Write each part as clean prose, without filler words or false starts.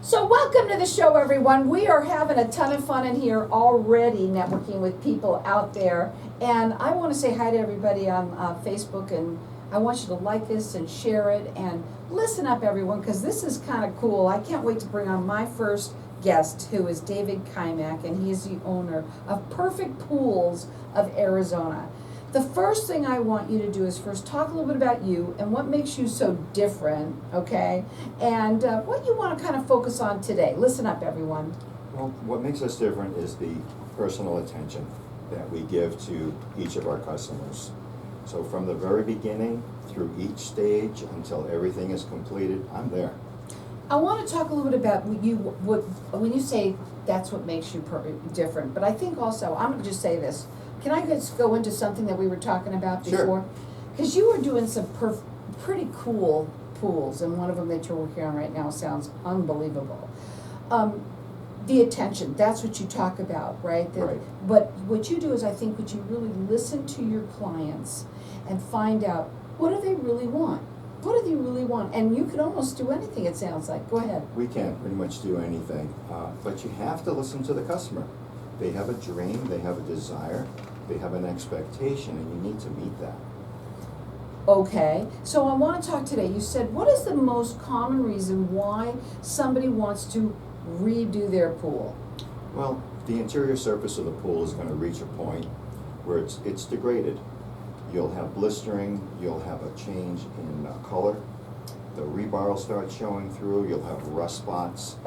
So welcome to the show, everyone. We are having a ton of fun in here already, networking with people out there. And I want to say hi to everybody on Facebook, and I want you to like this and share it and listen up, everyone, because this is kind of cool. I can't wait to bring on my first guest, who is David Kleimach, and he is the owner of Perfect Pools of Arizona. The first thing I want you to do is first talk a little bit about you and what makes you so different, okay? And what you want to kind of focus on today. Listen up, everyone. Well, what makes us different is the personal attention that we give to each of our customers. So from the very beginning through each stage until everything is completed, I'm there. I want to talk a little bit about when you say that's what makes you different, but I think also, I'm going to just say this. Can I just go into something that we were talking about before? Because you were doing some pretty cool pools, and one of them that you're working on right now sounds unbelievable. The attention, that's what you talk about, right? Right. But what you do is, I think, what you really listen to your clients and find out, what do they really want? What do they really want? And you can almost do anything, it sounds like. Go ahead. We can pretty much do anything, but you have to listen to the customer. They have a dream, they have a desire, they have an expectation, and you need to meet that. Okay, so I want to talk today. You said, what is the most common reason why somebody wants to redo their pool? Well, the interior surface of the pool is going to reach a point where it's degraded. You'll have blistering, you'll have a change in color, the rebar will start showing through, you'll have rust spots,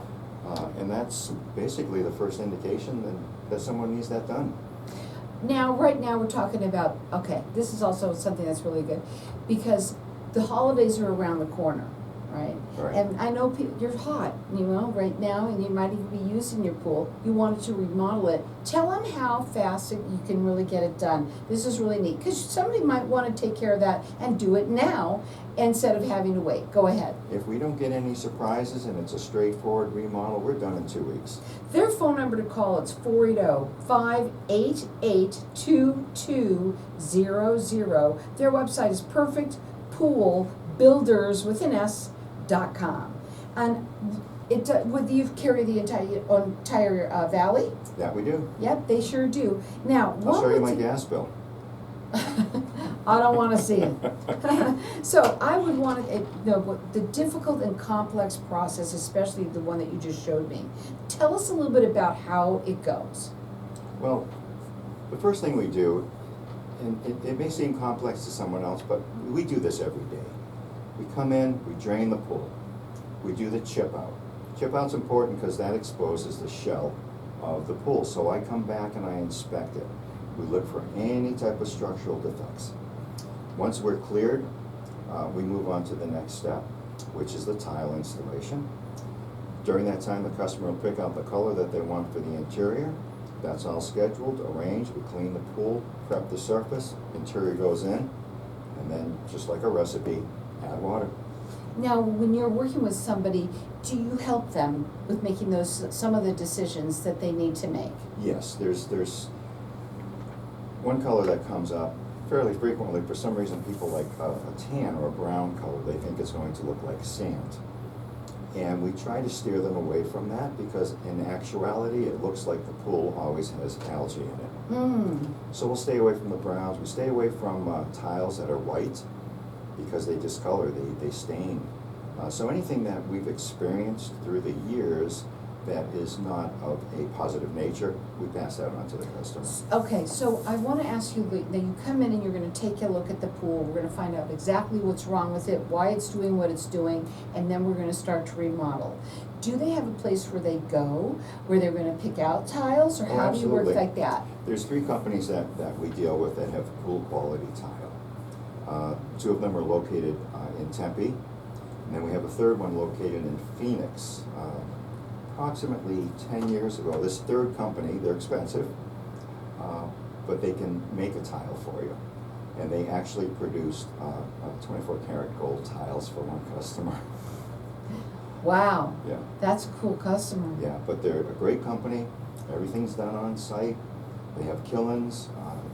and that's basically the first indication that someone needs that done. Now, right now we're talking about, okay, this is also something that's really good, because the holidays are around the corner, right? Right. And I know you're hot, right now, and you might even be using your pool. You wanted to remodel it. Tell them how fast you can really get it done. This is really neat, because somebody might want to take care of that and do it now instead of having to wait. Go ahead. If we don't get any surprises and it's a straightforward remodel, we're done in 2 weeks. Their phone number to call is 480-588-2200. Their website is perfectpoolbuilders.com. And would you carry the entire valley? That we do. Yep, they sure do. Now, I'll show you my gas bill. I don't want to see it. So I would want to know what the difficult and complex process, especially the one that you just showed me. Tell us a little bit about how it goes. Well, the first thing we do, and it may seem complex to someone else, but we do this every day. We come in, we drain the pool. We do the chip out. Chip out's important because that exposes the shell of the pool. So I come back and I inspect it. We look for any type of structural defects. Once we're cleared, we move on to the next step, which is the tile installation. During that time, the customer will pick out the color that they want for the interior. That's all scheduled, arranged. We clean the pool, prep the surface, interior goes in, and then, just like a recipe, add water. Now, when you're working with somebody, do you help them with making some of the decisions that they need to make? Yes, there's one color that comes up fairly frequently. For some reason, people like a tan or a brown color. They think it's going to look like sand. And we try to steer them away from that, because in actuality, it looks like the pool always has algae in it. So we'll stay away from the browns. We stay away from tiles that are white, because they discolor, they stain. So anything that we've experienced through the years that is not of a positive nature, we pass that on to the customer. Okay, so I want to ask you, that you come in and you're going to take a look at the pool. We're going to find out exactly what's wrong with it, why it's doing what it's doing, and then we're going to start to remodel. Do they have a place where they go, where they're going to pick out tiles, or how do you work like that? There's 3 companies that we deal with that have pool quality tile. 2 of them are located in Tempe, and then we have a third one located in Phoenix. Approximately 10 years ago, this third company, they're expensive, but they can make a tile for you. And they actually produced 24 karat gold tiles for one customer. Wow. Yeah. That's a cool customer. Yeah, but they're a great company. Everything's done on site. They have kilns.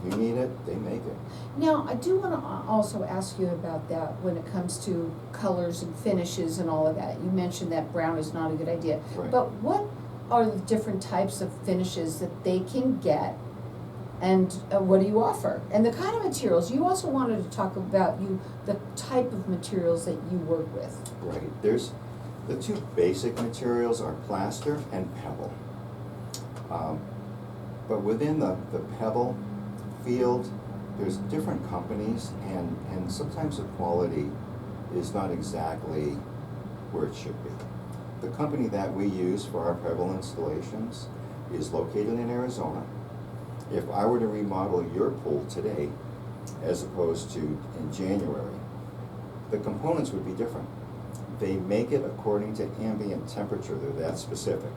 You need it, they make it. Now, I do wanna also ask you about that when it comes to colors and finishes and all of that. You mentioned that brown is not a good idea. Right. But what are the different types of finishes that they can get, and what do you offer? And the kind of materials, you also wanted to talk about the type of materials that you work with. Right, there's, the two basic materials are plaster and pebble. But within the pebble field, there's different companies, and sometimes the quality is not exactly where it should be. The company that we use for our pebble installations is located in Arizona. If I were to remodel your pool today, as opposed to in January, the components would be different. They make it according to ambient temperature, they're that specific.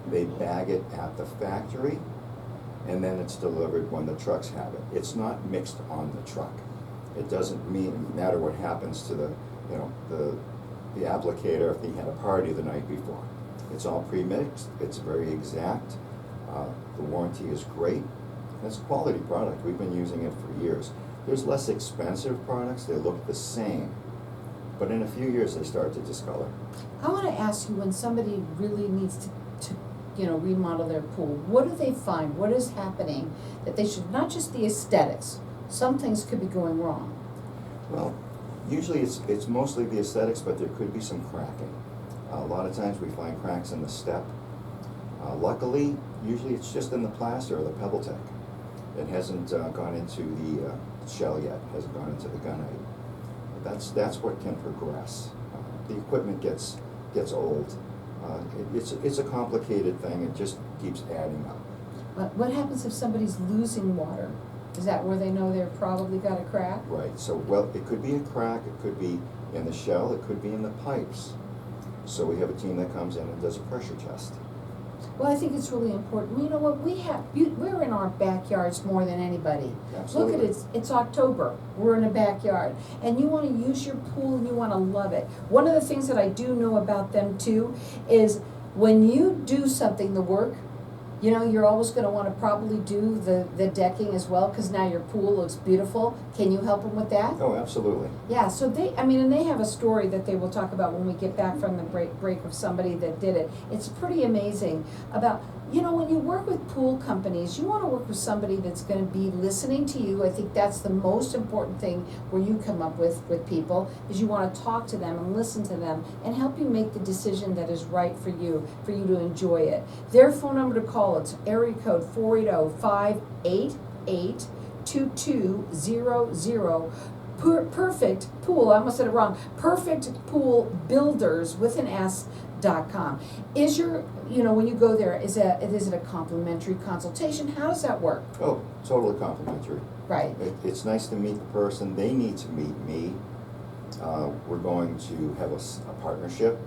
They bag it at the factory, and then it's delivered when the trucks have it. It's not mixed on the truck. It doesn't matter what happens to the, you know, the applicator if he had a party the night before. It's all pre-mixed, it's very exact, the warranty is great. It's a quality product, we've been using it for years. There's less expensive products, they look the same, but in a few years they start to discolor. I wanna ask you, when somebody really needs to remodel their pool, what do they find? What is happening that they should, not just the aesthetics, some things could be going wrong. Well, usually it's mostly the aesthetics, but there could be some cracking. A lot of times we find cracks in the step. Luckily, usually it's just in the plaster or the pebble tech. It hasn't gone into the shell yet, hasn't gone into the gunite. That's what can progress. The equipment gets old. It's a complicated thing, it just keeps adding up. What happens if somebody's losing water? Is that where they know they've probably got a crack? Right, so, well, it could be a crack, it could be in the shell, it could be in the pipes. So we have a team that comes in and does a pressure test. Well, I think it's really important. You know what, we're in our backyards more than anybody. Absolutely. Look at it, it's October, we're in a backyard, and you wanna use your pool and you wanna love it. One of the things that I do know about them too is when you do something, the work, you know, you're always gonna wanna probably do the decking as well, cause now your pool looks beautiful. Can you help them with that? Oh, absolutely. Yeah, so and they have a story that they will talk about when we get back from the break of somebody that did it. It's pretty amazing about, you know, when you work with pool companies, you wanna work with somebody that's gonna be listening to you. I think that's the most important thing where you come up with people, is you wanna talk to them and listen to them and help you make the decision that is right for you to enjoy it. Their phone number to call, it's area code 480-588-2200. Perfect Pool, I almost said it wrong, Perfect Pool Builders with an S.com. Is your, you know, when you go there, is it a complimentary consultation? How does that work? Oh, totally complimentary. Right. It's nice to meet the person, they need to meet me. We're going to have a partnership,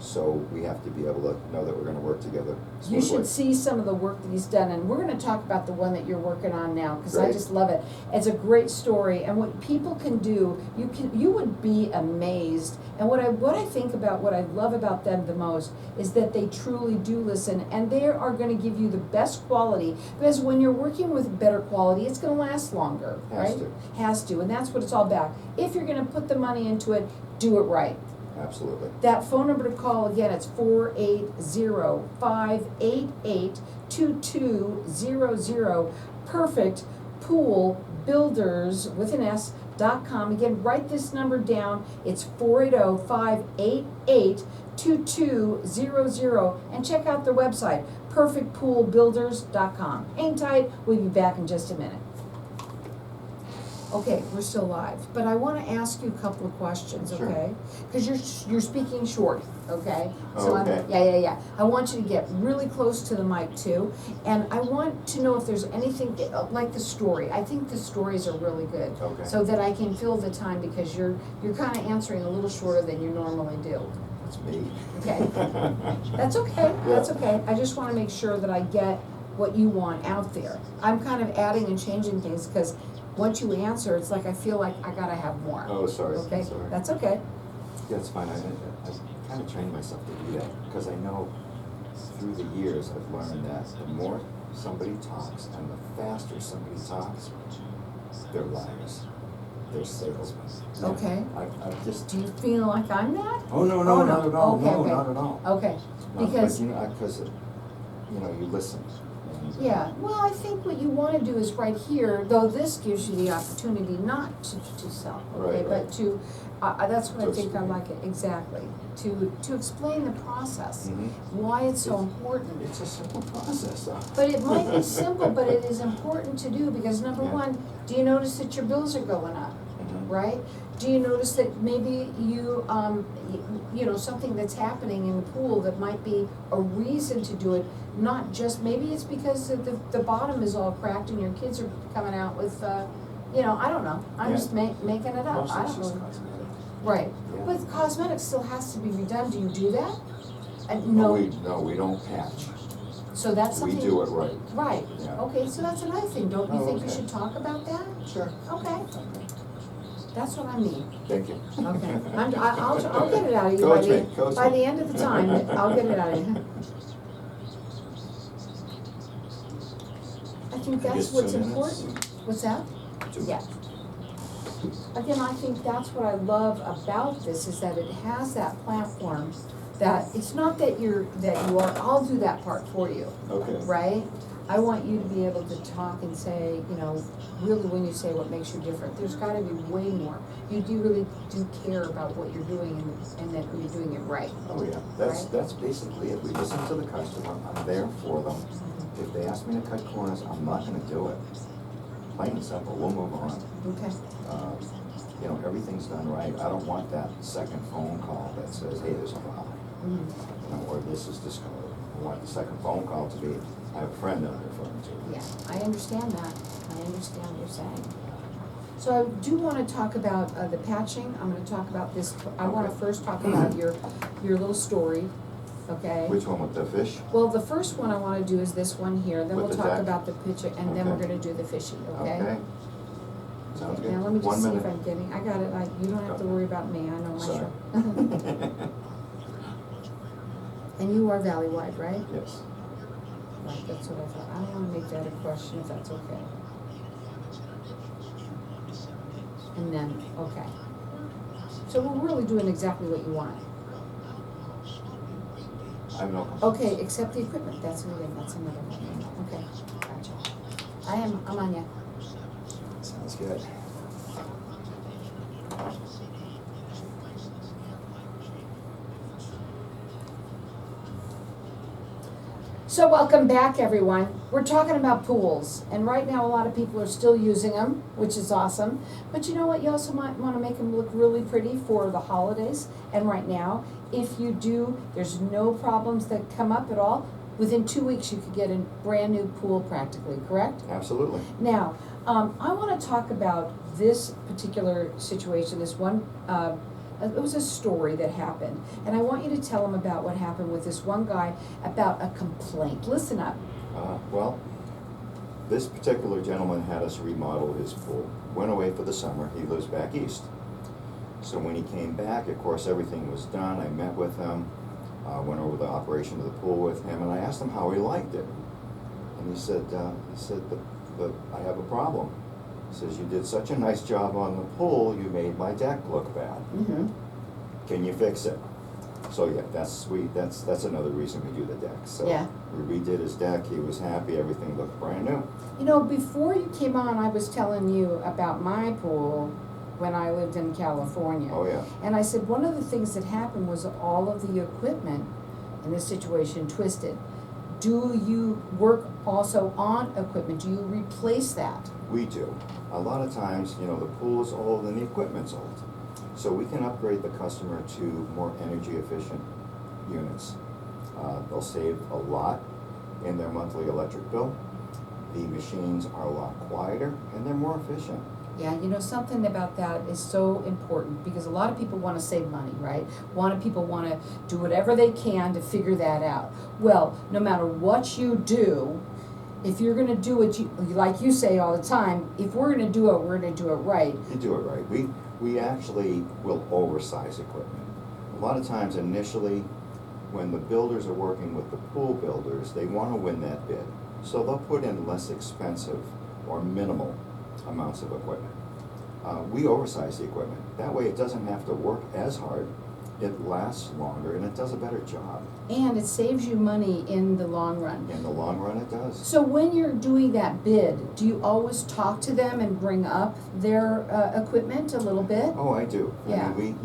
so we have to be able to know that we're gonna work together smoothly. You should see some of the work that he's done, and we're gonna talk about the one that you're working on now, because I Great. just love it. It's a great story, and what people can do, you would be amazed. And what I think about, what I love about them the most, is that they truly do listen, and they are gonna give you the best quality, because when you're working with better quality, it's gonna last longer, right? Has to. Has to, and that's what it's all about. If you're gonna put the money into it, do it right. Absolutely. That phone number to call, again, it's 480-588-2200. Perfect Pool Builders with an S.com. Again, write this number down. It's 480-588-2200. And check out their website, perfectpoolbuilders.com. Hang tight, we'll be back in just a minute. Okay, we're still live, but I want to ask you a couple of questions, Sure. okay? Because you're speaking short, okay? Oh, okay. Yeah. I want you to get really close to the mic too, and I want to know if there's anything like the story. I think the stories are really good, Okay. so that I can fill the time, because you're kind of answering a little shorter than you normally do. That's me. Okay, that's okay. That's okay. I just want to make sure that I get what you want out there. I'm kind of adding and changing things, because once you answer, it's like I feel like I gotta have more. Oh, sorry. Okay, Sorry. that's okay. Yeah, it's fine. I kind of trained myself to do that, because I know through the years I've learned that the more somebody talks, and the faster somebody talks, they're liars, they're salesmen. Okay. I've just. Do you feel like I'm that? Oh, no, Oh, no, no. not at all, Okay, no, okay. not at all. Okay, No, because, but because, you listen. And, yeah, well, I think what you wanna do is right here, though this gives you the opportunity not to sell, okay? Right, But right. to, that's what I To think I explain. like it, exactly, to explain the process, Mhm. why it's so It's- important. It's a simple process, though. But it might be simple, but it is important to do, because number Yeah. one, do you notice that your bills are going up, Mhm. right? Do you notice that maybe you, something that's happening in the pool that might be a reason to do it, not just, maybe it's because the bottom is all cracked and your kids are coming out with, I don't know, I'm Yeah. just making it up, Mostly I it's don't just know. cosmetic. Right, Yeah. but cosmetics still has to be redone, do you do that? No, No, we don't patch. so that's We something. do it right. Right, Yeah. okay, so that's another thing, don't you Oh, think you okay. should talk about that? Sure. Okay, Okay. that's what I mean. Thank you. Okay, I'll get it out of you Coach me, coach by me. the end of the time, I'll get it out of you. I think I that's guess what's 2 minutes? important. What's that? 2 Yeah. Again, I think that's what I love about this, is that it has that platform, that it's not that you are, I'll do that part for you, Okay. right? I want you to be able to talk and say, really when you say what makes you different, there's gotta be way more. You really do care about what you're doing and that you're doing it right. Oh, yeah, Right. that's basically it. We listen to the customer, I'm there for them. If they ask me to cut corners, I'm not gonna do it. Plain and simple, we'll move on. Okay, Everything's done right. I don't want that second phone call that says, hey, there's a problem. Or this is discolored. I want the second phone call to be, I have a friend I'm referring to. yeah, I understand that, I understand what you're saying. So I do wanna talk about, the patching, I'm gonna talk about this, I wanna Okay. first talk about your little story, okay? Which one, with the fish? Well, the first one I wanna do is this one here, then With we'll the talk deck? about the picture, and then we're Okay. gonna do the fishy, okay? Okay. Sounds good. Now, let me just 1 see minute. if I'm getting, I got it, you don't have to worry about me, I know my Sorry. show. And you are Valley-wide, right? Yes. Right, that's what I thought, I don't wanna make that a question if that's okay. And then, okay. So we're really doing exactly what you want. I have no complaints. Okay, except the equipment, that's another one, okay, gotcha. I'm on ya. Sounds good. So welcome back, everyone. We're talking about pools, and right now a lot of people are still using them, which is awesome. But you know what? You also might want to make them look really pretty for the holidays. And right now, if you do, there's no problems that come up at all. Within 2 weeks, you could get a brand new pool practically, correct? Absolutely. Now, I want to talk about this particular situation, this one, it was a story that happened, and I want you to tell them about what happened with this one guy about a complaint. Listen up. Well, this particular gentleman had us remodel his pool. Went away for the summer, he lives back east. So when he came back, of course, everything was done, I met with him, went over the operation of the pool with him, and I asked him how he liked it. And he said, I have a problem. He says, you did such a nice job on the pool, you made my deck look bad. Mm-hmm. Can you fix it? So yeah, that's sweet, that's another reason we do the deck. So Yeah. we redid his deck, he was happy, everything looked brand new. You know, before you came on, I was telling you about my pool when I lived in California. Oh, yeah. And I said, one of the things that happened was all of the equipment in this situation twisted. Do you work also on equipment? Do you replace that? We do. A lot of times, the pool is old and the equipment's old. So we can upgrade the customer to more energy efficient units. They'll save a lot in their monthly electric bill. The machines are a lot quieter and they're more efficient. Yeah, something about that is so important, because a lot of people want to save money, right? People want to do whatever they can to figure that out. Well, no matter what you do, if you're going to do it, like you say all the time, if we're going to do it, we're going to do it right. You do it right. We actually will oversize equipment. A lot of times initially, when the builders are working with the pool builders, they want to win that bid. So they'll put in less expensive or minimal amounts of equipment. We oversize the equipment. That way it doesn't have to work as hard, it lasts longer, and it does a better job. And it saves you money in the long run. In the long run, it does. So when you're doing that bid, do you always talk to them and bring up their equipment a little bit? Oh, I do. Yeah. I mean,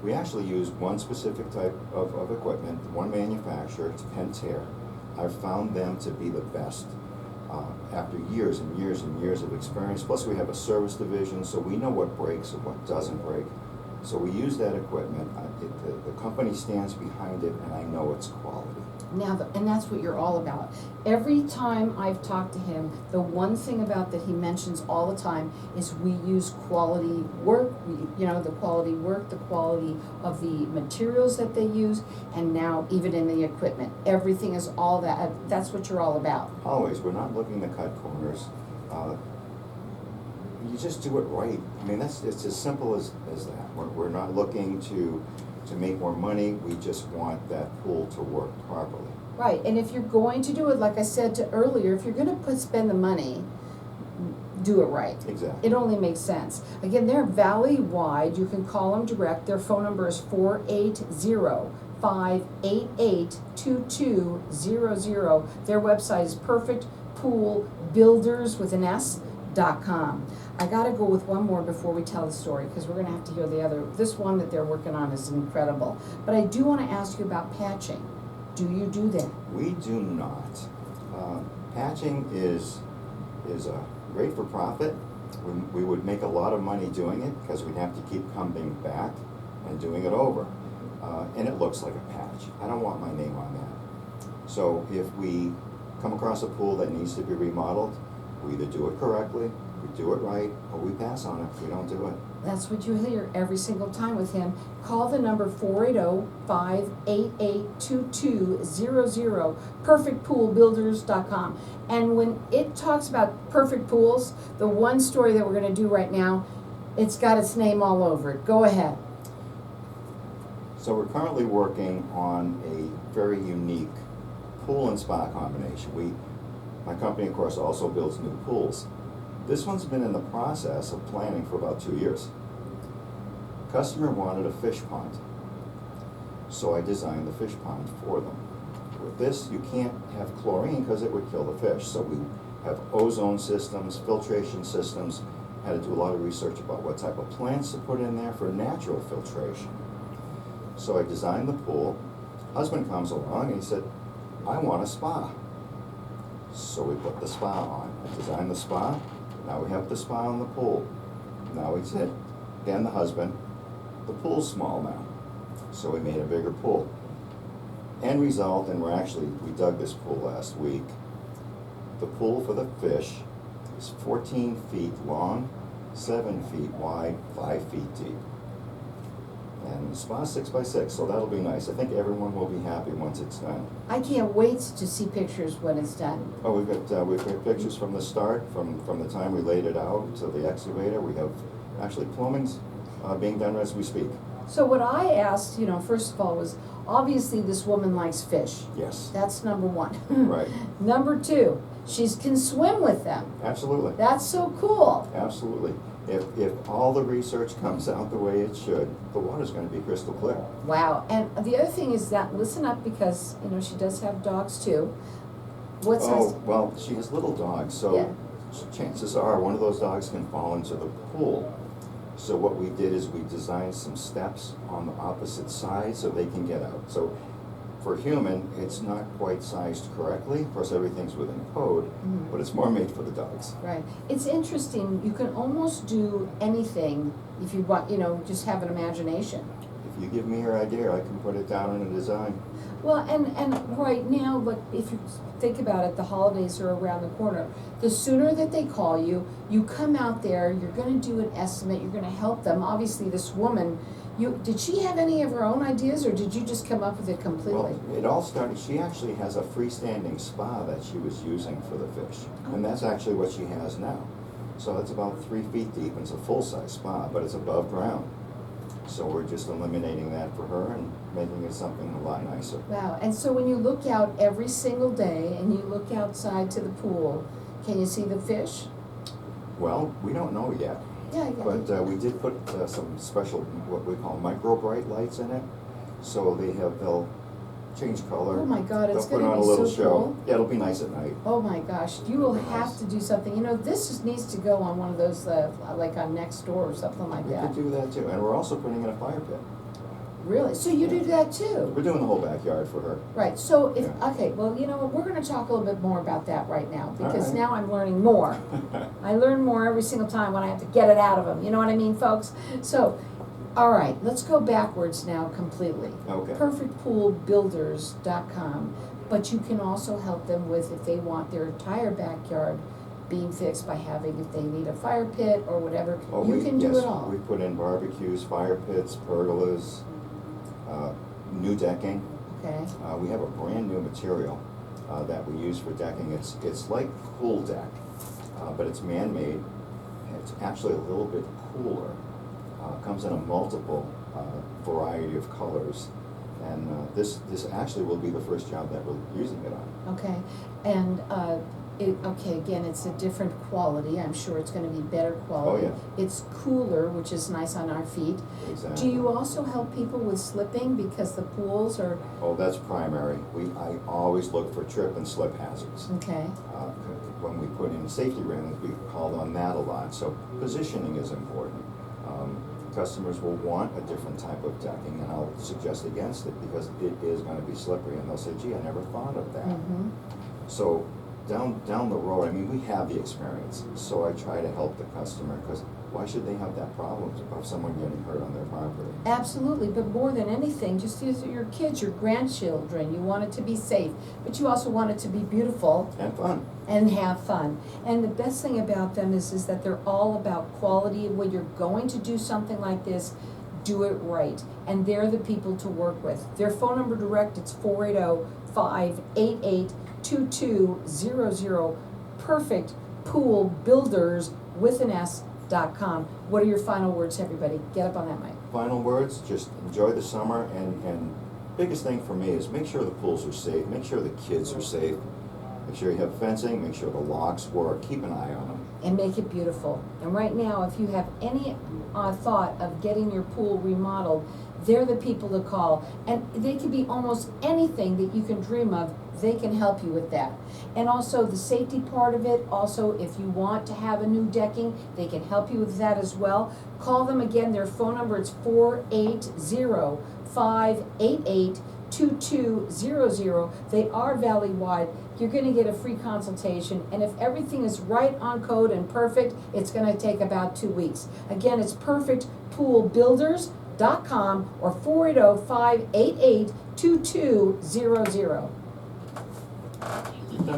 we actually use one specific type of equipment, one manufacturer, it's Pentair. I've found them to be the best after years and years and years of experience. Plus we have a service division, so we know what breaks and what doesn't break. So we use that equipment. The company stands behind it, and I know it's quality. Now, and that's what you're all about. Every time I've talked to him, the one thing about that he mentions all the time is we use quality work, the quality work, the quality of the materials that they use, and now even in the equipment. Everything is all that, that's what you're all about. Always. We're not looking to cut corners. You just do it right. I mean, it's as simple as that. We're not looking to make more money. We just want that pool to work properly. Right, and if you're going to do it, like I said earlier, if you're going to spend the money, do it right. Exactly. It only makes sense. Again, they're valley-wide. You can call them direct. Their phone number is 480-588-2200. Their website is perfectpoolbuilders.com. I gotta go with one more before we tell the story, because we're gonna have to hear the other. This one that they're working on is incredible. But I do wanna ask you about patching. Do you do that? We do not. Patching is great for profit. We would make a lot of money doing it because we'd have to keep coming back and doing it over. And it looks like a patch. I don't want my name on that. So if we come across a pool that needs to be remodeled, we either do it correctly, we do it right, or we pass on it. We don't do it. That's what you hear every single time with him. Call the number 480-588-2200, perfectpoolbuilders.com. And when it talks about perfect pools, the one story that we're going to do right now, it's got its name all over it. Go ahead. So we're currently working on a very unique pool and spa combination. My company, of course, also builds new pools. This one's been in the process of planning for about 2 years. Customer wanted a fish pond, so I designed the fish pond for them. With this, you can't have chlorine because it would kill the fish. So we have ozone systems, filtration systems, had to do a lot of research about what type of plants to put in there for natural filtration. So I designed the pool. Husband comes along and he said, I want a spa. So we put the spa on. I designed the spa. Now we have the spa on the pool. Now it's it. Then the husband, the pool's small now. So we made a bigger pool. End result, and we dug this pool last week. The pool for the fish is 14 feet long, 7 feet wide, 5 feet deep. And the spa's 6 by 6, so that'll be nice. I think everyone will be happy once it's done. I can't wait to see pictures when it's done. Oh, we've got pictures from the start, from the time we laid it out to the excavator. We have actually plumbing's being done as we speak. So what I asked, first of all, was obviously this woman likes fish. Yes. That's number one. Right. Number two, she can swim with them. Absolutely. That's so cool. Absolutely. If all the research comes out the way it should, the water's going to be crystal clear. Wow. And the other thing is that, listen up, because, she does have dogs too. What size? Well, she has little dogs, so Yeah. chances are one of those dogs can fall into the pool. So what we did is we designed some steps on the opposite side so they can get out. So for human, it's not quite sized correctly. Of course, everything's within code, but it's more made for the dogs. Right. It's interesting. You can almost do anything if you want, just have an imagination. If you give me your idea, I can put it down in a design. Well, and right now, but if you think about it, the holidays are around the corner. The sooner that they call you, you come out there, you're going to do an estimate, you're going to help them. Obviously, this woman, did she have any of her own ideas, or did you just come up with it completely? Well, it all started, she actually has a freestanding spa that she was using for the fish. And that's actually what she has now. So it's about 3 feet deep, and it's a full-size spa, but it's above ground. So we're just eliminating that for her and making it something a lot nicer. Wow, and so when you look out every single day and you look outside to the pool, can you see the fish? Well, we don't know yet, Yeah, but we did put some special, what we call micro bright lights in it. So they'll change color. Oh my God, it's They'll put gonna on be a little so show. cool. Yeah, it'll be nice at night. Oh my gosh, you will Very have nice. to do something, you know, this just needs to go on one of those, like on Nextdoor or something like We that. could do that too, and we're also putting in a fire pit. Really? So you do that too? We're doing the whole backyard for her. Right, so if, Yeah. okay, well, you know what, we're gonna talk a little bit more about that right now, because right. now I'm learning more. I learn more every single time when I have to get it out of them, you know what I mean, folks? So, all right, let's go backwards now completely. Okay. Perfectpoolbuilders.com, but you can also help them with if they want their entire backyard being fixed by having, if they need a fire pit or whatever, Oh, you can do yes, it all. we put in barbecues, fire pits, pergolas, new decking. Okay, We have a brand new material that we use for decking. It's like pool deck, but it's man-made. It's actually a little bit cooler. Comes in a multiple variety of colors, and this actually will be the first job that we're using it on. okay, and, okay, again, it's a different quality, I'm sure it's gonna be better quality. Oh, It's cooler, which is nice on our feet. Exactly. Do you also help people with slipping, because the pools are, Oh, that's primary. I always look for trip and slip hazards. okay, When we put in safety railings, we called on that a lot, so positioning is important. Customers will want a different type of decking, and I'll suggest against it because it is gonna be slippery, and they'll say, gee, I never thought of that. mm-hmm, So down the road, I mean, we have the experience, so I try to help the customer, because why should they have that problem of someone getting hurt on their property? absolutely, but more than anything, just use your kids, your grandchildren, you want it to be safe, but you also want it to be beautiful And fun. and have fun. And the best thing about them is that they're all about quality. When you're going to do something like this, do it right. And they're the people to work with. Their phone number direct, it's 480-588-2200. Perfect Pool Builders with an S.com. What are your final words, everybody? Get up on that mic. Final words, just enjoy the summer, and biggest thing for me is make sure the pools are safe, make sure the kids are safe, make sure you have fencing, make sure the locks work, keep an eye on them. And make it beautiful. And right now, if you have any thought of getting your pool remodeled, they're the people to call. And they can be almost anything that you can dream of, they can help you with that. And also the safety part of it, also if you want to have a new decking, they can help you with that as well. Call them again, their phone number is 480-588-2200. They are valley-wide. You're gonna get a free consultation, and if everything is right on code and perfect, it's gonna take about 2 weeks. Again, it's perfectpoolbuilders.com or 480-588-2200.